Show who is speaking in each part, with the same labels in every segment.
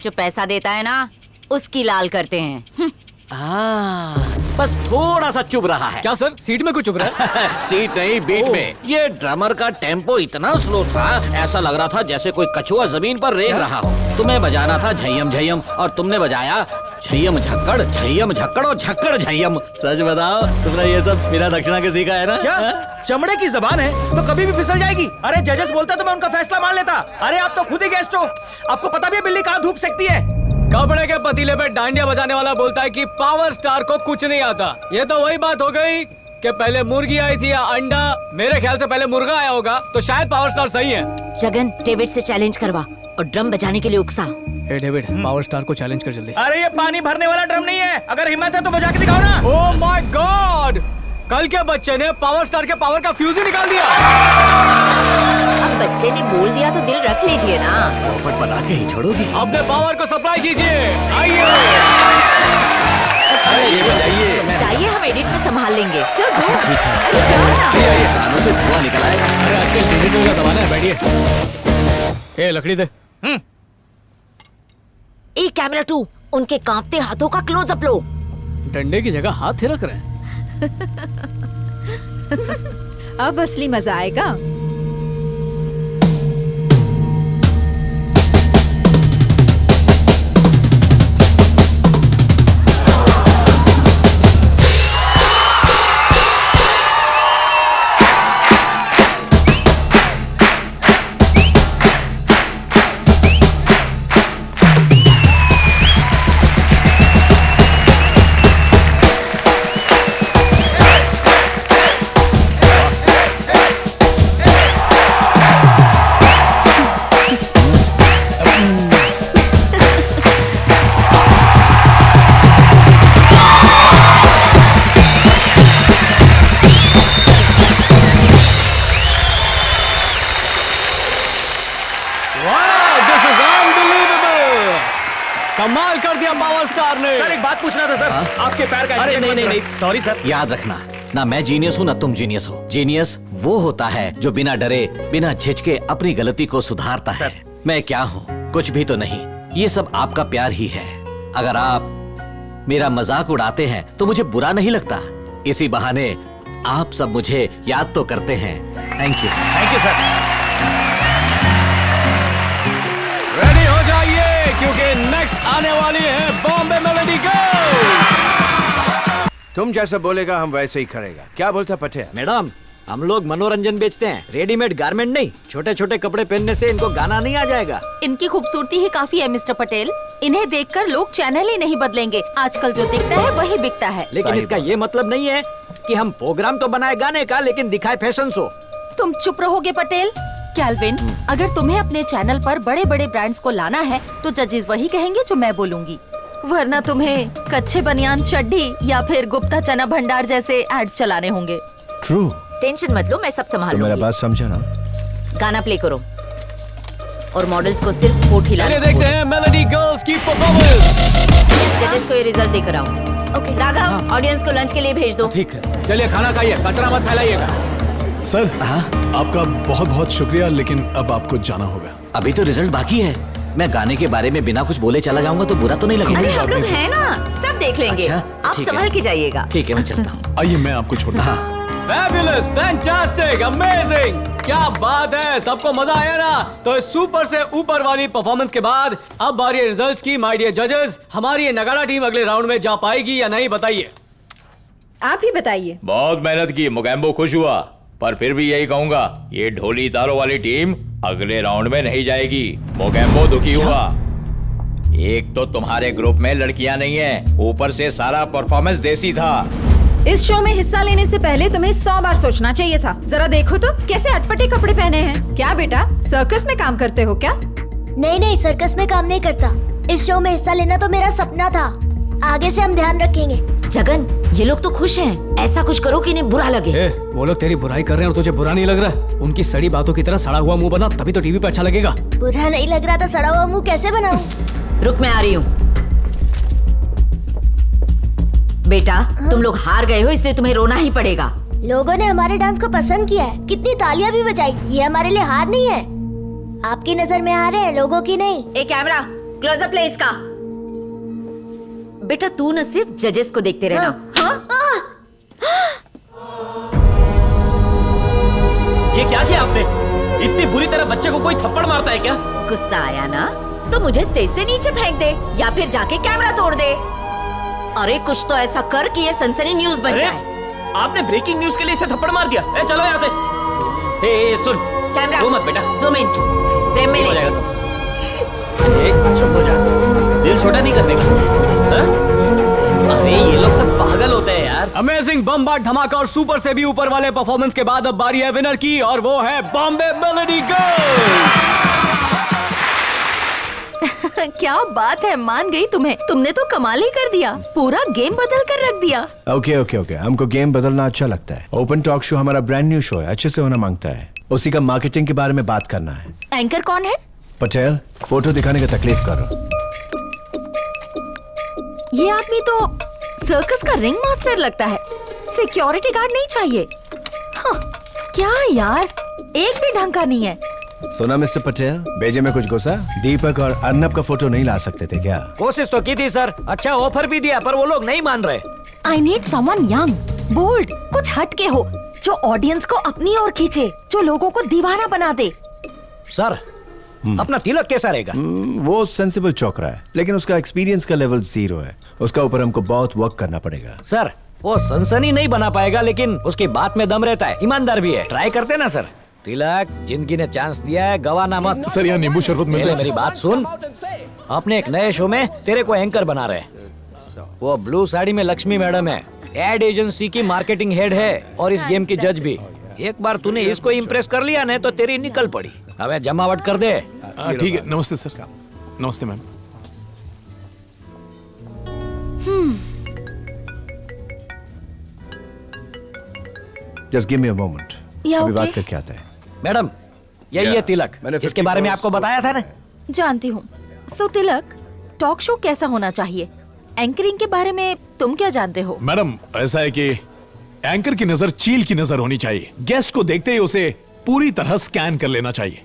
Speaker 1: जो पैसा देता है ना उसकी लाल करते हैं।
Speaker 2: बस थोड़ा सा चुभ रहा है।
Speaker 3: क्या सर, सीट में कुछ चुभ रहा है?
Speaker 2: सीट नहीं, बीट में। ये ड्रमर का टेम्पो इतना स्लो था, ऐसा लग रहा था जैसे कोई कछुआ जमीन पर रेंग रहा हो। तुम्हें बजाना था झय्यम झय्यम और तुमने बजाया झय्यम झक्कड़ और झक्कड़ झय्यम। सच बताओ, तुमने ये सब बिना दक्षिणा के सीखा है ना?
Speaker 4: क्या चमड़े की जबान है तो कभी भी फिसल जाएगी। अरे जजेस बोलता तो मैं उनका फैसला मान लेता। अरे आप तो खुद ही गेस्ट हो, आपको पता भी है बिल्ली कहाँ धूप सेकती है।
Speaker 3: कपड़े के पतीले पे डांडिया बजाने वाला बोलता है कि पावर स्टार को कुछ नहीं आता। ये तो वही बात हो गई कि पहले मुर्गी आई थी या अंडा। मेरे ख्याल से पहले मुर्गा आया होगा, तो शायद पावर स्टार सही है।
Speaker 1: जगन, डेविड से चैलेंज करवा और ड्रम बजाने के लिए उकसा।
Speaker 3: हे डेविड, पावर स्टार को चैलेंज कर जल्दी।
Speaker 4: अरे ये पानी भरने वाला ड्रम नहीं है, अगर हिम्मत है तो बजा के दिखाओ ना।
Speaker 3: ओह माय गॉड, कल के बच्चे ने पावर स्टार के पावर का फ्यूज ही निकाल दिया।
Speaker 1: अब बच्चे ने बोल दिया तो दिल रख लीजिए ना।
Speaker 2: पोपट बना के ही छोड़ोगी।
Speaker 3: अपने पावर को सप्लाई कीजिए। आइए
Speaker 1: चाहिए, हम एडिट में संभाल लेंगे।
Speaker 2: कानों से धुआं निकल आएगा।
Speaker 3: अरे आजकल डिजिटल का जमाना है, बैठिए। ए लकड़ी दे।
Speaker 1: ए कैमरा 2, उनके कांपते हाथों का क्लोजअप लो।
Speaker 3: डंडे की जगह हाथ थिरक रहे हैं।
Speaker 5: अब असली मजा आएगा।
Speaker 3: कमाल कर दिया पावर स्टार ने।
Speaker 4: सर एक बात पूछना था सर। आपके पैर का
Speaker 2: अरे नहीं,
Speaker 4: सॉरी सर।
Speaker 2: याद रखना, ना मैं जीनियस हूँ ना तुम जीनियस हो। जीनियस वो होता है जो बिना डरे बिना झिझके अपनी गलती को सुधारता है। मैं क्या हूँ? कुछ भी तो नहीं। ये सब आपका प्यार ही है। अगर आप मेरा मजाक उड़ाते हैं तो मुझे बुरा नहीं लगता। इसी बहाने आप सब मुझे याद तो करते हैं। Thank you.
Speaker 4: Thank you sir.
Speaker 3: Ready हो जाइए क्योंकि नेक्स्ट आने वाली है बॉम्बे मेलोडी गर्ल।
Speaker 6: तुम जैसा बोलेगा हम वैसे ही करेगा। क्या बोलता पटेल?
Speaker 7: मैडम, हम लोग मनोरंजन बेचते हैं, रेडीमेड गारमेंट नहीं। छोटे छोटे कपड़े पहनने से इनको गाना नहीं आ जाएगा।
Speaker 8: इनकी खूबसूरती ही काफी है मिस्टर पटेल। इन्हें देखकर लोग चैनल ही नहीं बदलेंगे। आजकल जो दिखता है वही बिकता है।
Speaker 7: लेकिन इसका ये मतलब नहीं है कि हम प्रोग्राम तो बनाए गाने का लेकिन दिखाए फैशन शो।
Speaker 8: तुम चुप रहोगे पटेल? कैल्विन, अगर तुम्हें अपने चैनल पर बड़े बड़े ब्रांड्स को लाना है तो जजेस वही कहेंगे जो मैं बोलूंगी, वरना तुम्हें कच्चे बनियान चड्डी या फिर गुप्ता चना भंडार जैसे एड्स चलाने होंगे।
Speaker 6: ट्रू।
Speaker 1: टेंशन मत लो, मैं सब संभाल
Speaker 6: तो मेरा
Speaker 1: लूंगी।
Speaker 6: बात समझा ना?
Speaker 1: गाना प्ले करो और मॉडल्स को सिर्फ होठ हिलाना।
Speaker 3: चलिए देखते हैं मेलोडी गर्ल्स की परफॉर्मेंस।
Speaker 1: जजेस को ये रिजल्ट देकर आओ। ओके राघव, ऑडियंस को लंच के लिए भेज दो।
Speaker 2: ठीक है।
Speaker 3: चलिए खाना खाइए, कचरा मत फैलाइएगा।
Speaker 9: सर आपका बहुत बहुत शुक्रिया, लेकिन अब आपको जाना होगा।
Speaker 2: अभी तो रिजल्ट बाकी है। मैं गाने के बारे में बिना कुछ बोले चला जाऊंगा तो बुरा तो नहीं लगेगा?
Speaker 1: अरे हम लोग हैं ना, सब देख लेंगे।
Speaker 2: अच्छा,
Speaker 1: आप
Speaker 2: ठीक है।
Speaker 1: संभल के जाइएगा।
Speaker 2: ठीक है, मैं चलता हूँ।
Speaker 9: आइए मैं आपको छोड़ता हूँ।
Speaker 3: फैबुलस, फैंटास्टिक, अमेजिंग, क्या बात है। सबको मजा आया ना? तो इस सुपर से ऊपर वाली परफॉर्मेंस के बाद अब बारी है रिजल्ट्स की। माय डियर जजेस, हमारी ये नगाड़ा टीम अगले राउंड में जा पाएगी या नहीं, बताइए।
Speaker 5: आप ही बताइए।
Speaker 10: बहुत मेहनत की, मोगैम्बो खुश हुआ, पर फिर भी यही कहूंगा, ये ढोली तारों वाली टीम अगले राउंड में नहीं जाएगी। मोगैम्बो दुखी हुआ। एक तो तुम्हारे ग्रुप में लड़कियां नहीं है, ऊपर से सारा परफॉर्मेंस देसी था।
Speaker 5: इस शो में हिस्सा लेने से पहले तुम्हें 100 बार सोचना चाहिए था। जरा देखो तो कैसे अटपटे कपड़े पहने हैं। क्या बेटा, सर्कस में काम करते हो क्या?
Speaker 11: नहीं, सर्कस में काम नहीं करता। इस शो में हिस्सा लेना तो मेरा सपना था। आगे से हम ध्यान रखेंगे।
Speaker 1: जगन, ये लोग तो खुश हैं। ऐसा कुछ करो कि इन्हें बुरा लगे।
Speaker 3: वो लोग तेरी बुराई कर रहे हैं और तुझे बुरा नहीं लग रहा है? उनकी सड़ी बातों की तरह सड़ा हुआ मुंह बना, तभी तो टीवी पे अच्छा लगेगा।
Speaker 11: बुरा नहीं लग रहा तो सड़ा हुआ मुंह कैसे बनाऊं?
Speaker 1: रुक, मैं आ रही हूँ। बेटा, तुम लोग हार गए हो, इसलिए तुम्हें रोना ही पड़ेगा।
Speaker 11: लोगों ने हमारे डांस को पसंद किया है, कितनी तालियां भी बजाई। ये हमारे लिए हार नहीं है। आपकी नजर में हार है, लोगों की नहीं।
Speaker 1: ए कैमरा, क्लोजअप ले इसका। बेटा तू न सिर्फ जजेस को देखते रहना। हाँ?
Speaker 4: ये क्या किया आपने? इतनी बुरी तरह बच्चे को कोई थप्पड़ मारता है क्या?
Speaker 1: गुस्सा आया ना तो मुझे स्टेज से नीचे फेंक दे या फिर जाके कैमरा तोड़ दे। अरे कुछ तो ऐसा कर कि ये सनसनी न्यूज बन जाए।
Speaker 4: आपने ब्रेकिंग न्यूज के लिए इसे थप्पड़ मार दिया। चलो यहाँ से। सुन,
Speaker 1: कैमरा
Speaker 4: रो मत बेटा।
Speaker 1: जूम इन, फ्रेम में
Speaker 4: हो
Speaker 1: ले।
Speaker 4: जाएगा सब। चुप हो जा, दिल छोटा नहीं करने का। अरे ये लोग सब पागल होते हैं यार।
Speaker 3: अमेजिंग बम्बाट धमाका और सुपर से भी ऊपर वाले परफॉर्मेंस के बाद अब बारी है विनर की, और वो है बॉम्बे मेलोडी गर्ल्स।
Speaker 8: क्या बात है, मान गई तुम्हें। तुमने तो कमाल ही कर दिया, पूरा गेम बदल कर रख दिया।
Speaker 6: ओके ओके ओके, हमको गेम बदलना अच्छा लगता है। ओपन टॉक शो हमारा ब्रांड न्यू शो है, अच्छे से होना मांगता है। उसी का मार्केटिंग के बारे में बात करना है।
Speaker 8: एंकर कौन है?
Speaker 6: पटेल, फोटो दिखाने का तकलीफ कर रहा हूं।
Speaker 8: ये आदमी तो सर्कस का रिंग मास्टर लगता है। सिक्योरिटी गार्ड नहीं चाहिए। हाँ, क्या यार, एक भी ढंग का नहीं है।
Speaker 6: सुना मिस्टर पटेल, भेजे में कुछ घुसा? दीपक और अर्नब का फोटो नहीं ला सकते थे क्या?
Speaker 4: कोशिश तो की थी सर, अच्छा ऑफर भी दिया, पर वो लोग नहीं मान रहे।
Speaker 8: I need someone young, bold, कुछ हटके हो, जो ऑडियंस को अपनी ओर खींचे, जो लोगों को दीवाना बना दे।
Speaker 4: सर, अपना तिलक कैसा रहेगा?
Speaker 6: वो सेंसिबल चौकरा है, लेकिन उसका एक्सपीरियंस का लेवल 0 है। उसका ऊपर हमको बहुत वर्क करना पड़ेगा।
Speaker 4: सर, वो सनसनी नहीं बना पाएगा, लेकिन उसकी बात में दम रहता है, ईमानदार भी है। ट्राई करते ना सर। तिलक, जिंदगी ने चांस दिया है, गवाना मत।
Speaker 9: सर यहाँ नींबू शरबत मिल रहा है।
Speaker 4: मेरी बात सुन, अपने एक नए शो में तेरे को एंकर बना रहे। वो ब्लू साड़ी में लक्ष्मी मैडम है, एड एजेंसी की मार्केटिंग हेड है और इस गेम की जज भी। एक बार तूने इसको इम्प्रेस कर लिया ना तो तेरी निकल पड़ी। हमें जमावट कर दे।
Speaker 9: ठीक है, नमस्ते सर। नमस्ते ma'am.
Speaker 6: Just give me a moment, अभी बात करके आता है।
Speaker 4: मैडम, यही है तिलक।
Speaker 6: मैंने
Speaker 4: इसके बारे में आपको बताया था ना?
Speaker 8: जानती हूँ। सो तिलक, टॉक शो कैसा होना चाहिए? एंकरिंग के बारे में तुम क्या जानते हो?
Speaker 9: मैडम, ऐसा है कि एंकर की नजर चील की नजर होनी चाहिए। गेस्ट को देखते ही उसे पूरी तरह स्कैन कर लेना चाहिए।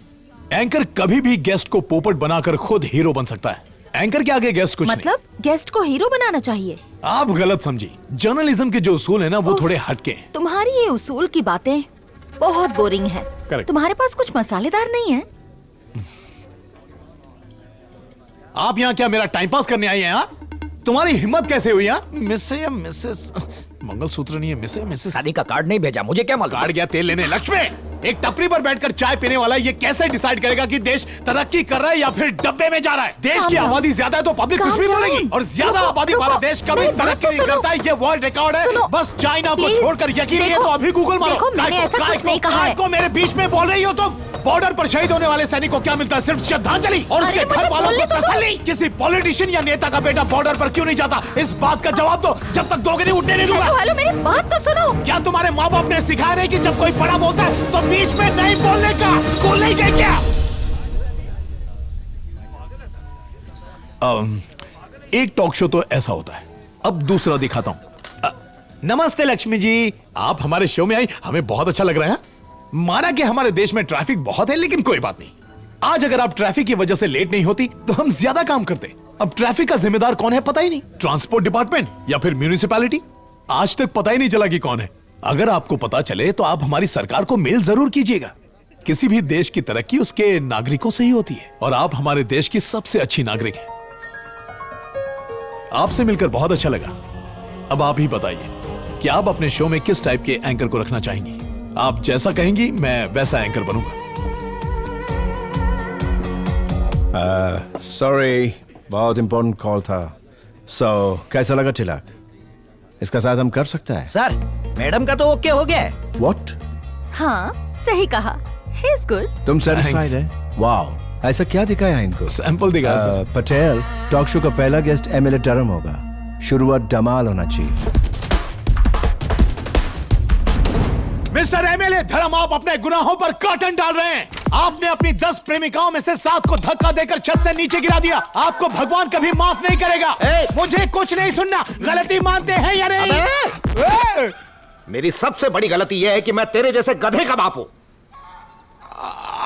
Speaker 9: एंकर कभी भी गेस्ट को पोपट बनाकर खुद हीरो बन सकता है। एंकर के आगे गेस्ट कुछ
Speaker 8: मतलब गेस्ट को हीरो बनाना चाहिए?
Speaker 9: नहीं। आप गलत समझी। जर्नलिज्म के जो उसूल है ना, वो थोड़े हटके हैं।
Speaker 8: तुम्हारी ये उसूल की बातें बहुत बोरिंग है।
Speaker 9: Correct.
Speaker 8: तुम्हारे पास कुछ मसालेदार नहीं है?
Speaker 9: आप यहाँ क्या मेरा टाइम पास करने आई हैं? हाँ, तुम्हारी हिम्मत कैसे हुई? हाँ, मिस या मिसेस? मंगलसूत्र नहीं है, मिस या मिसेस?
Speaker 4: शादी का कार्ड नहीं भेजा, मुझे क्या मालूम?
Speaker 9: कार्ड गया तेल लेने। लक्ष्मी, एक टपरी पर बैठकर चाय पीने वाला ये कैसे डिसाइड करेगा कि देश तरक्की कर रहा है या फिर डब्बे में जा रहा है? देश की आबादी ज्यादा है तो पब्लिक कुछ भी बोलेगी, और ज्यादा आबादी वाला देश कभी तरक्की नहीं करता है। ये वर्ल्ड रिकॉर्ड है। बस चाइना को छोड़कर यकीन नहीं है तो अभी गूगल मारो।
Speaker 8: मैंने ऐसा कुछ नहीं कहा है।
Speaker 9: को मेरे बीच में बोल रही हो तुम? बॉर्डर पर शहीद होने वाले सैनिक को क्या मिलता है? सिर्फ श्रद्धांजलि और उसके घर वालों को तसल्ली। किसी पॉलिटिशियन या नेता का बेटा बॉर्डर पर क्यों नहीं जाता? इस बात का जवाब दो। जब तक दोगे नहीं, उठने नहीं दूंगा।
Speaker 8: हेलो, मेरी बात तो सुनो।
Speaker 9: क्या तुम्हारे माँ बाप ने सिखाया नहीं कि जब कोई बड़ा बोलता है तो बीच में नहीं बोलने का? स्कूल नहीं गए क्या? एक टॉक शो तो ऐसा होता है। अब दूसरा दिखाता हूँ। नमस्ते लक्ष्मी जी, आप हमारे शो में आई, हमें बहुत अच्छा लग रहा है। माना कि हमारे देश में ट्रैफिक बहुत है, लेकिन कोई बात नहीं। आज अगर आप ट्रैफिक की वजह से लेट नहीं होती तो हम ज्यादा काम करते। अब ट्रैफिक का जिम्मेदार कौन है पता ही नहीं। ट्रांसपोर्ट डिपार्टमेंट या फिर म्यूनिसिपैलिटी? आज तक पता ही नहीं चला कि कौन है। अगर आपको पता चले तो आप हमारी सरकार को मेल जरूर कीजिएगा। किसी भी देश की तरक्की उसके नागरिकों से ही होती है, और आप हमारे देश की सबसे अच्छी नागरिक हैं। आपसे मिलकर बहुत अच्छा लगा। अब आप ही बताइए कि आप अपने शो में किस टाइप के एंकर को रखना चाहेंगी। आप जैसा कहेंगी मैं वैसा एंकर बनूंगा।
Speaker 6: सॉरी, बहुत इंपॉर्टेंट कॉल था। कैसा लगा तिलक? इसका साथ हम कर सकता है?
Speaker 4: सर, मैडम का तो ओके हो गया है।
Speaker 6: What?
Speaker 8: हाँ, सही कहा। He is good.
Speaker 6: तुम सेटिस्फाइड है? वाओ, ऐसा क्या दिखाया इनको?
Speaker 9: सैंपल दिखाया सर।
Speaker 6: पटेल, टॉक शो का पहला गेस्ट एमएलए टर्म होगा। शुरुआत धमाल होना चाहिए।
Speaker 9: मिस्टर एमएलए धर्म, आप अपने गुनाहों पर कर्टन डाल रहे हैं। आपने अपनी 10 प्रेमिकाओं में से 7 को धक्का देकर छत से नीचे गिरा दिया। आपको भगवान कभी माफ नहीं करेगा। मुझे कुछ नहीं सुनना। गलती मानते हैं या नहीं?
Speaker 12: मेरी सबसे बड़ी गलती यह है कि मैं तेरे जैसे गधे का बाप हूं।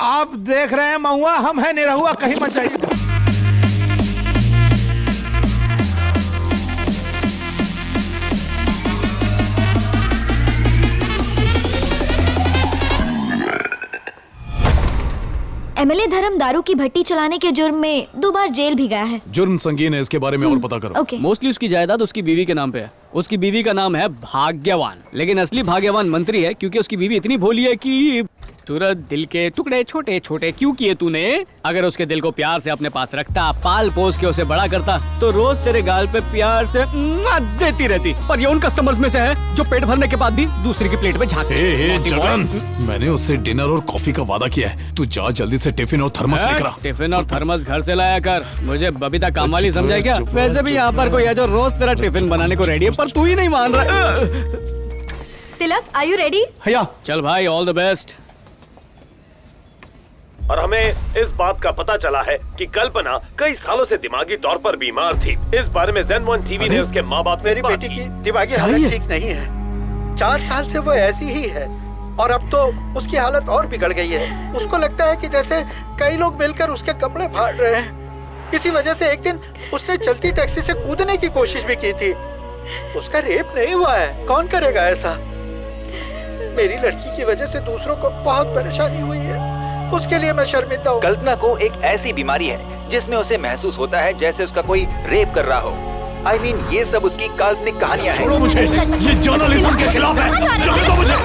Speaker 9: आप देख रहे हैं महुआ, हम है निरहुआ, कहीं मत जाइए।
Speaker 11: एमएलए धर्म दारू की भट्टी चलाने के जुर्म में 2 बार जेल भी गया है।
Speaker 9: जुर्म संगीन है, इसके बारे में और पता करो।
Speaker 11: ओके।
Speaker 3: मोस्टली उसकी जायदाद उसकी बीवी के नाम पे है। उसकी बीवी का नाम है भाग्यवान, लेकिन असली भाग्यवान मंत्री है क्योंकि उसकी बीवी इतनी भोली है कि सूरज दिल के टुकड़े छोटे छोटे क्यों किए तूने? अगर उसके दिल को प्यार से अपने पास रखता, पाल पोस के उसे बड़ा करता, तो रोज तेरे गाल पे प्यार से देती रहती। पर ये उन कस्टमर्स में से है जो पेट भरने के बाद भी दूसरी की प्लेट में झांकते।
Speaker 9: जगन, मैंने उससे डिनर और कॉफी का वादा किया है। तू जा जल्दी से टिफिन और थर्मस लेकर आ।
Speaker 3: टिफिन और थर्मस घर से लाया कर। मुझे बबीता काम वाली
Speaker 9: चुप
Speaker 3: समझा
Speaker 9: रहे,
Speaker 3: क्या?
Speaker 9: चुप रहे,
Speaker 3: वैसे भी यहाँ पर कोई है जो रोज तेरा टिफिन बनाने को रेडी है, पर तू ही नहीं मान रहा।
Speaker 11: तिलक, आर यू रेडी?
Speaker 9: भैया
Speaker 3: चल भाई, ऑल द बेस्ट।
Speaker 13: और हमें इस बात का पता चला है कि कल्पना कई सालों से दिमागी तौर पर बीमार थी। इस बारे में ज़ेन1 टीवी ने उसके माँ बाप से
Speaker 12: मेरी बेटी की दिमागी हालत ठीक नहीं है। 4 साल से वो ऐसी ही है और अब तो उसकी हालत और बिगड़ गई है। उसको लगता है कि जैसे कई लोग मिलकर उसके कपड़े फाड़ रहे हैं। इसी वजह से एक दिन उसने चलती टैक्सी से कूदने की कोशिश भी की थी। उसका रेप नहीं हुआ है, कौन करेगा ऐसा? मेरी लड़की की वजह से दूसरों को बहुत परेशानी हुई है, उसके लिए मैं शर्मिंदा हूँ।
Speaker 14: कल्पना को एक ऐसी बीमारी है जिसमें उसे महसूस होता है जैसे उसका कोई रेप कर रहा हो। I mean, ये सब उसकी काल्पनिक कहानियां हैं।
Speaker 9: छोड़ो मुझे, ये जर्नलिज्म के खिलाफ है। जाने दो मुझे।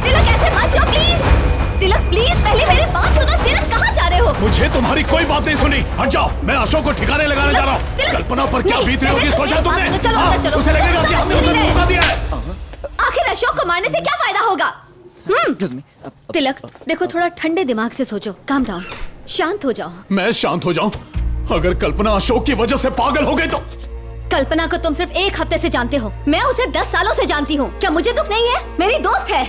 Speaker 11: तिलक ऐसे मत जाओ प्लीज। तिलक प्लीज पहले मेरी बात सुनो। तिलक कहाँ जा रहे हो?
Speaker 9: मुझे तुम्हारी कोई बात नहीं सुनी। हट जाओ, मैं अशोक को ठिकाने लगाने जा रहा हूँ। कल्पना पर क्या बीत रही होगी सोचा तुमने?
Speaker 11: चलो,
Speaker 9: उसे लगेगा कि हमने उसे मौका दिया है।
Speaker 11: आखिर अशोक को मारने से क्या फायदा होगा? तिलक देखो, थोड़ा ठंडे दिमाग से सोचो। काम डाउन, शांत हो जाओ।
Speaker 9: मैं शांत हो जाऊं? अगर कल्पना अशोक की वजह से पागल हो गई तो?
Speaker 11: कल्पना को तुम सिर्फ 1 हफ्ते से जानते हो, मैं उसे 10 सालों से जानती हूँ। क्या मुझे दुख नहीं है? मेरी दोस्त है।